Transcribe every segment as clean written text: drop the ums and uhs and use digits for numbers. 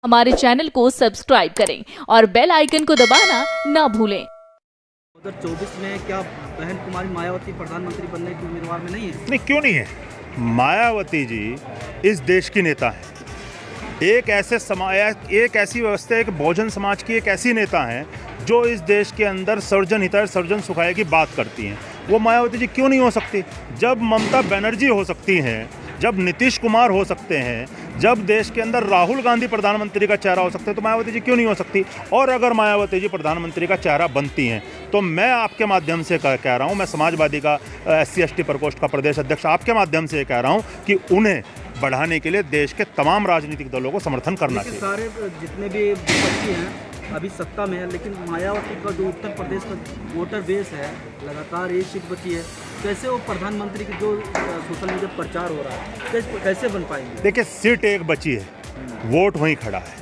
हमारे चैनल को सब्सक्राइब करें और बेल आइकन को दबाना ना भूलें। 2024 में क्या बहन कुमारी मायावती प्रधानमंत्री बनने की उम्मीदवार में नहीं है? नहीं, क्यों नहीं है। मायावती जी इस देश की नेता है। एक ऐसी व्यवस्था, एक बहुजन समाज की एक ऐसी नेता हैं जो इस देश के अंदर सर्वजन हिताय सर्वजन सुखाय की बात करती हैं। वो मायावती जी क्यों नहीं हो सकती? जब ममता बनर्जी हो सकती हैं, जब नीतीश कुमार हो सकते हैं, जब देश के अंदर राहुल गांधी प्रधानमंत्री का चेहरा हो सकता है, तो मायावती जी क्यों नहीं हो सकती? और अगर मायावती जी प्रधानमंत्री का चेहरा बनती हैं तो मैं आपके माध्यम से कह रहा हूं, मैं समाजवादी का SC/ST प्रकोष्ठ का प्रदेश अध्यक्ष आपके माध्यम से कह रहा हूं कि उन्हें बढ़ाने के लिए देश के तमाम राजनीतिक दलों को समर्थन करना चाहिए। सारे जितने भी विपक्षी हैं अभी सत्ता में है, लेकिन मायावती का जो उत्तर प्रदेश का वोटर बेस है, लगातार एक सीट बची है। कैसे वो प्रधानमंत्री की जो सोशल मीडिया प्रचार हो रहा है कैसे बन पाएंगे? देखिए, सीट एक बची है, वोट वहीं खड़ा है।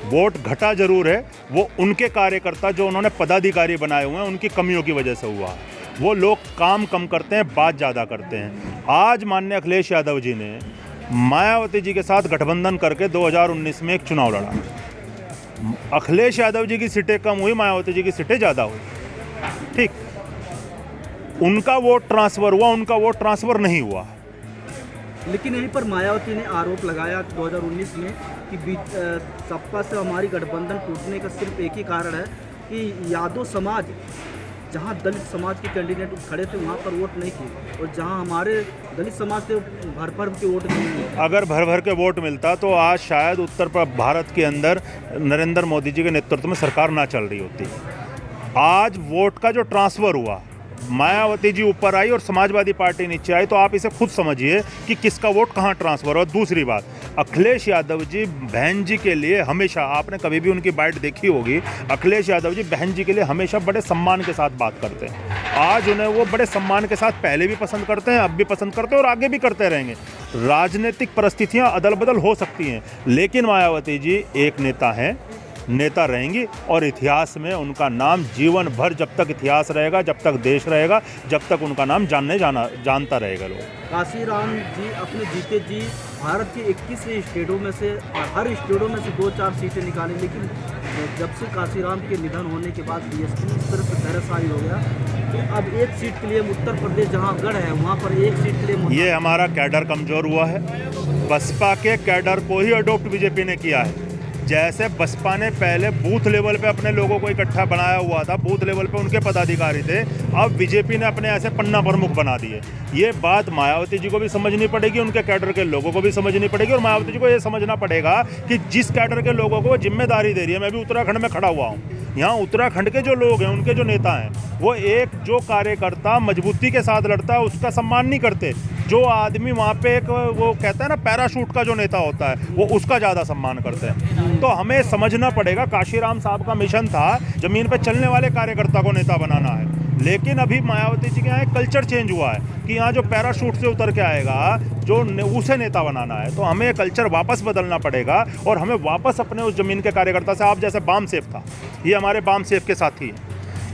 वोट घटा जरूर है, वो उनके कार्यकर्ता जो उन्होंने पदाधिकारी बनाए हुए हैं उनकी कमियों की वजह से हुआ है। वो लोग काम कम करते हैं, बात ज़्यादा करते हैं। आज माननीय अखिलेश यादव जी ने मायावती जी के साथ गठबंधन करके 2019 में एक चुनाव लड़ा। अखिलेश यादव जी की सीटें कम हुई, मायावती जी की सीटें ज़्यादा हुई। ठीक, उनका वोट ट्रांसफ़र हुआ, उनका वोट ट्रांसफ़र नहीं हुआ। लेकिन यहीं पर मायावती ने आरोप लगाया 2019 में कि सपा से हमारी गठबंधन टूटने का सिर्फ एक ही कारण है कि यादव समाज, जहां दलित समाज के कैंडिडेट खड़े थे वहां पर वोट नहीं किए, और जहां हमारे दलित समाज से भर के वोट नहीं मिले। अगर भर के वोट मिलता तो आज शायद उत्तर भारत के अंदर नरेंद्र मोदी जी के नेतृत्व में सरकार ना चल रही होती। आज वोट का जो ट्रांसफ़र हुआ, मायावती जी ऊपर आई और समाजवादी पार्टी नीचे आई, तो आप इसे खुद समझिए कि किसका वोट कहाँ ट्रांसफ़र हुआ। दूसरी बात, अखिलेश यादव जी बहन जी के लिए हमेशा, आपने कभी भी उनकी बाइट देखी होगी, अखिलेश यादव जी बहन जी के लिए हमेशा बड़े सम्मान के साथ बात करते हैं। आज उन्हें वो बड़े सम्मान के साथ पहले भी पसंद करते हैं, अब भी पसंद करते हैं और आगे भी करते रहेंगे। राजनीतिक परिस्थितियाँ अदल बदल हो सकती हैं, लेकिन मायावती जी एक नेता हैं, नेता रहेंगी, और इतिहास में उनका नाम जीवन भर, जब तक इतिहास रहेगा, जब तक देश रहेगा, जब तक उनका नाम जानता रहेगा लोग। काशीराम जी अपने जीते जी भारत के 21 स्टेटों में से, हर स्टेटों में से 2-4 सीटें निकाली, लेकिन जब से काशीराम के निधन होने के बाद BSP सिर्फ धराशायी हो गया। तो अब एक सीट के लिए उत्तर प्रदेश जहां गढ़ है वहां पर एक सीट के लिए ये हमारा कैडर कमज़ोर हुआ है। बसपा के कैडर को ही अडॉप्ट बीजेपी ने किया है। जैसे बसपा ने पहले बूथ लेवल पे अपने लोगों को इकट्ठा बनाया हुआ था, बूथ लेवल पे उनके पदाधिकारी थे, अब बीजेपी ने अपने ऐसे पन्ना प्रमुख बना दिए। ये बात मायावती जी को भी समझनी पड़ेगी, उनके कैडर के लोगों को भी समझनी पड़ेगी, और मायावती जी को ये समझना पड़ेगा कि जिस कैडर के लोगों को वो जिम्मेदारी दे रही है, मैं भी उत्तराखंड में खड़ा हुआ हूँ, यहाँ उत्तराखंड के जो लोग हैं, उनके जो नेता हैं, वो एक जो कार्यकर्ता मजबूती के साथ लड़ता है उसका सम्मान नहीं करते। जो आदमी वहाँ पे एक वो कहता है ना पैराशूट का जो नेता होता है, वो उसका ज़्यादा सम्मान करते हैं। तो हमें समझना पड़ेगा, काशीराम साहब का मिशन था ज़मीन पे चलने वाले कार्यकर्ता को नेता बनाना है, लेकिन अभी मायावती जी के यहाँ एक कल्चर चेंज हुआ है कि यहाँ जो पैराशूट से उतर के आएगा, जो उसे नेता बनाना है। तो हमें कल्चर वापस बदलना पड़ेगा, और हमें वापस अपने उस ज़मीन के कार्यकर्ता से, आप जैसे बाम सेफ था, ये हमारे बाम सेफ के साथी हैं,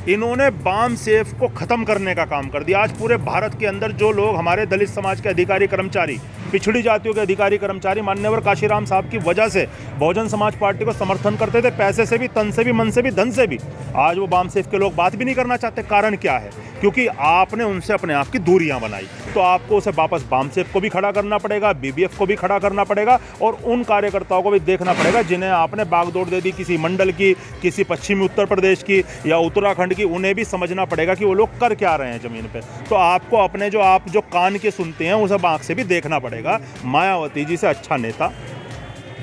इन्होंने बाम सेफ को ख़त्म करने का काम कर दिया। आज पूरे भारत के अंदर जो लोग हमारे दलित समाज के अधिकारी कर्मचारी, पिछड़ी जातियों के अधिकारी कर्मचारी मान्यवर काशीराम साहब की वजह से बहुजन समाज पार्टी को समर्थन करते थे, पैसे से भी, तन से भी, मन से भी, धन से भी, आज वो बाम सेफ के लोग बात भी नहीं करना चाहते। कारण क्या है? क्योंकि आपने उनसे अपने आप की दूरियां बनाई। तो आपको उसे वापस बाम सेफ को भी खड़ा करना पड़ेगा, BBF को भी खड़ा करना पड़ेगा, और उन कार्यकर्ताओं को भी देखना पड़ेगा जिन्हें आपने बागडोर दे दी किसी मंडल की, किसी पश्चिमी उत्तर प्रदेश की या उत्तराखंड की, उन्हें भी समझना पड़ेगा कि वो लोग कर क्या रहे हैं ज़मीन पे। तो आपको अपने आप जो कान के सुनते हैं उसे आँख से भी देखना पड़ेगा। मायावती जी से अच्छा नेता,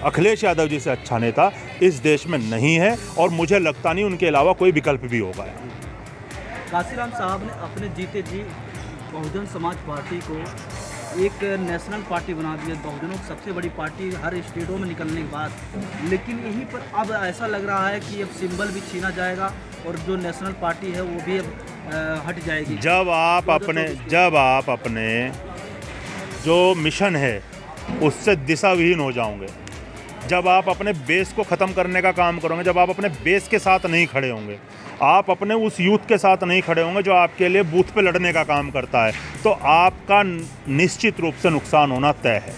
अखिलेश यादव जी से अच्छा नेता इस देश में नहीं है, और मुझे लगता नहीं उनके अलावा कोई विकल्प भी होगा। काशीराम साहब ने अपने जीते जी बहुजन समाज पार्टी को एक नेशनल पार्टी बना दी है, बहुजनों की सबसे बड़ी पार्टी हर स्टेटों में निकलने के बाद। लेकिन यहीं पर अब ऐसा लग रहा है कि अब सिंबल भी छीना जाएगा और जो नेशनल पार्टी है वो भी अब हट जाएगी। जब आप अपने जो मिशन है उससे दिशाविहीन हो जाओगे, जब आप अपने बेस को ख़त्म करने का काम करोगे, जब आप अपने बेस के साथ नहीं खड़े होंगे, आप अपने उस यूथ के साथ नहीं खड़े होंगे जो आपके लिए बूथ पे लड़ने का काम करता है, तो आपका निश्चित रूप से नुकसान होना तय है।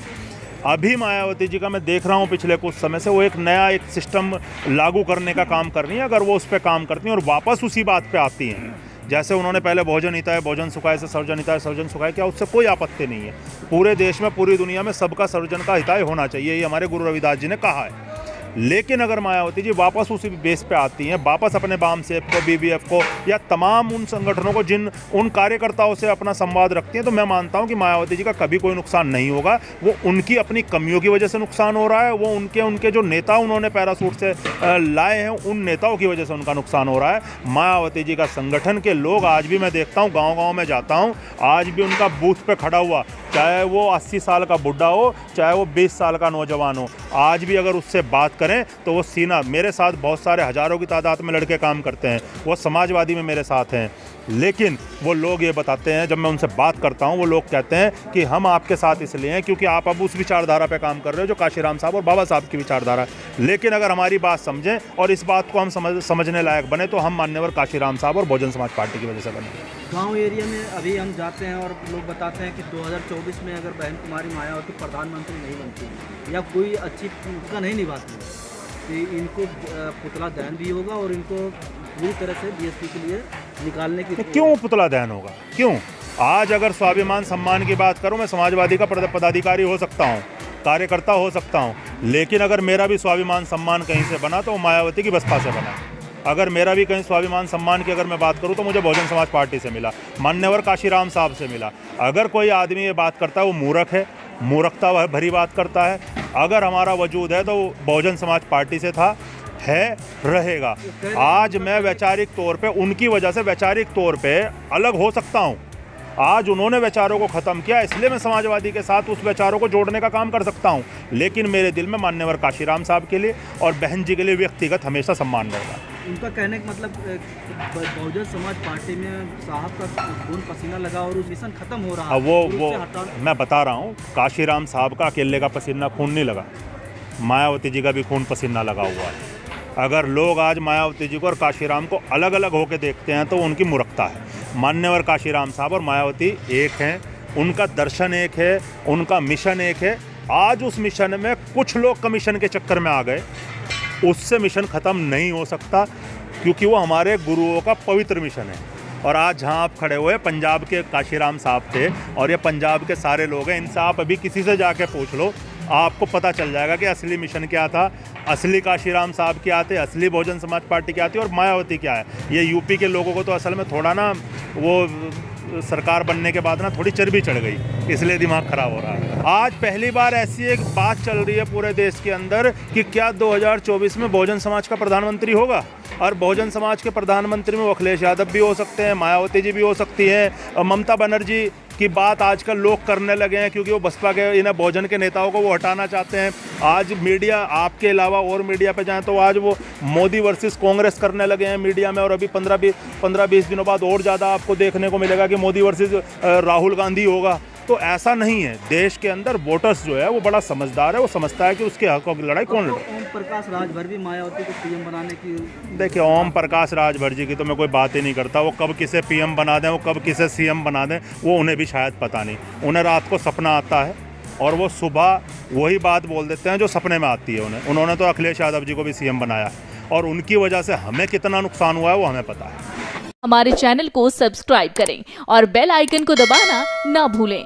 अभी मायावती जी का मैं देख रहा हूँ पिछले कुछ समय से वो एक नया एक सिस्टम लागू करने का काम कर रही है। अगर वो उस पर काम करती हैं और वापस उसी बात पे आती हैं, जैसे उन्होंने पहले भोजन हिताय भोजन सुखाय से सर्वजन हिताय सर्वजन सुखाय, क्या उससे कोई आपत्ति नहीं है। पूरे देश में पूरी दुनिया में सबका सर्वजन का हिताय होना चाहिए, ये हमारे गुरु रविदास जी ने कहा है। लेकिन अगर मायावती जी वापस उसी बेस पे आती हैं, वापस अपने वाम सेफ को, बीबीएफ को या तमाम उन संगठनों को जिन उन कार्यकर्ताओं से अपना संवाद रखती हैं, तो मैं मानता हूं कि मायावती जी का कभी कोई नुकसान नहीं होगा। वो उनकी अपनी कमियों की वजह से नुकसान हो रहा है, वो उनके जो नेता उन्होंने पैरासूट से लाए हैं उन नेताओं की वजह से उनका नुकसान हो रहा है। मायावती जी का संगठन के लोग आज भी, मैं देखता हूँ गाँव में जाता हूँ, आज भी उनका बूथ पर खड़ा हुआ, चाहे वो 80 साल का बुढ़ा हो, चाहे वो 20 साल का नौजवान हो, आज भी अगर उससे बात करें तो वो सीना, मेरे साथ बहुत सारे हज़ारों की तादाद में लड़के काम करते हैं, वो समाजवादी में मेरे साथ हैं, लेकिन वो लोग ये बताते हैं, जब मैं उनसे बात करता हूँ वो लोग कहते हैं कि हम आपके साथ इसलिए हैं क्योंकि आप अब उस विचारधारा पे काम कर रहे हो जो काशीराम साहब और बाबा साहब की विचारधारा है। लेकिन अगर हमारी बात समझें और इस बात को हम समझने लायक बने तो हम मान्यवर काशीराम साहब और बहुजन समाज पार्टी की वजह से बने। गांव एरिया में अभी हम जाते हैं और लोग बताते हैं कि 2024 में अगर बहन कुमारी मायावती प्रधानमंत्री नहीं बनती या कोई अच्छी भूमिका नहीं निभाती तो इनको पुतला दहन भी होगा और इनको पूरी तरह से बीएसपी के लिए निकालने की। क्यों पुतला दहन होगा? क्यों? आज अगर स्वाभिमान सम्मान की बात करूं, मैं समाजवादी का पदाधिकारी हो सकता हूं, कार्यकर्ता हो सकता हूं, लेकिन अगर मेरा भी स्वाभिमान सम्मान कहीं से बना तो मायावती की बसपा से बना। अगर मेरा भी कहीं स्वाभिमान सम्मान की अगर मैं बात करूं तो मुझे बहुजन समाज पार्टी से मिला, मान्यवर काशीराम साहब से मिला। अगर कोई आदमी ये बात करता है वो मूर्ख है, मूर्खता वह भरी बात करता है। अगर हमारा वजूद है तो बहुजन समाज पार्टी से था, है, रहेगा। आज मैं वैचारिक तौर पे उनकी वजह से वैचारिक तौर पे अलग हो सकता हूँ। आज उन्होंने विचारों को ख़त्म किया, इसलिए मैं समाजवादी के साथ उस विचारों को जोड़ने का काम कर सकता हूँ, लेकिन मेरे दिल में मान्यवर काशीराम साहब के लिए और बहन जी के लिए व्यक्तिगत हमेशा सम्मान रहेगा। उनका कहने का मतलब बहुजन समाज पार्टी में साहब का खून पसीना लगा और मिशन खत्म हो रहा है। वो मैं बता रहा हूँ, काशीराम साहब का अकेले का पसीना खून नहीं लगा, मायावती जी का भी खून पसीना लगा हुआ है। अगर लोग आज मायावती जी को और काशीराम को अलग अलग होकर देखते हैं तो उनकी मूर्खता है। मान्यवर काशीराम साहब और मायावती एक हैं, उनका दर्शन एक है, उनका मिशन एक है। आज उस मिशन में कुछ लोग कमीशन के चक्कर में आ गए, उससे मिशन ख़त्म नहीं हो सकता, क्योंकि वो हमारे गुरुओं का पवित्र मिशन है। और आज जहाँ आप खड़े हुए पंजाब के काशीराम साहब थे और ये पंजाब के सारे लोग हैं, इनसे आप अभी किसी से जाके पूछ लो, आपको पता चल जाएगा कि असली मिशन क्या था, असली काशीराम साहब क्या थे, असली बहुजन समाज पार्टी क्या थी और मायावती क्या है। ये यूपी के लोगों को तो असल में थोड़ा ना वो सरकार बनने के बाद ना थोड़ी चर्बी चढ़ गई, इसलिए दिमाग ख़राब हो रहा है। आज पहली बार ऐसी एक बात चल रही है पूरे देश के अंदर कि क्या 2024 में बहुजन समाज का प्रधानमंत्री होगा, और बहुजन समाज के प्रधानमंत्री में अखिलेश यादव भी हो सकते हैं, मायावती जी भी हो सकती हैं, ममता बनर्जी की बात आजकल लोग करने लगे हैं क्योंकि वो बसपा के इन्हें बहुजन के नेताओं को वो हटाना चाहते हैं। आज मीडिया आपके अलावा और मीडिया पे जाएं तो आज वो मोदी वर्सेस कांग्रेस करने लगे हैं मीडिया में, और अभी 15-20 दिनों बाद और ज़्यादा आपको देखने को मिलेगा कि मोदी वर्सेस राहुल गांधी होगा। तो ऐसा नहीं है, देश के अंदर वोटर्स जो है वो बड़ा समझदार है, वो समझता है कि उसके हकों की लड़ाई कौन लड़े। ओम प्रकाश राजभर भी मायावती को पीएम बनाने की, देखिए ओम प्रकाश राजभर जी की तो मैं कोई बात ही नहीं करता, वो कब किसे पीएम बना दें, वो कब किसे सीएम बना दें, वो उन्हें भी शायद पता नहीं। उन्हें रात को सपना आता है और वो सुबह वही बात बोल देते हैं जो सपने में आती है उन्हें। उन्होंने तो अखिलेश यादव जी को भी सीएम बनाया है और उनकी वजह से हमें कितना नुकसान हुआ है वो हमें पता है। हमारे चैनल को सब्सक्राइब करें और बेल आइकन को दबाना ना भूलें।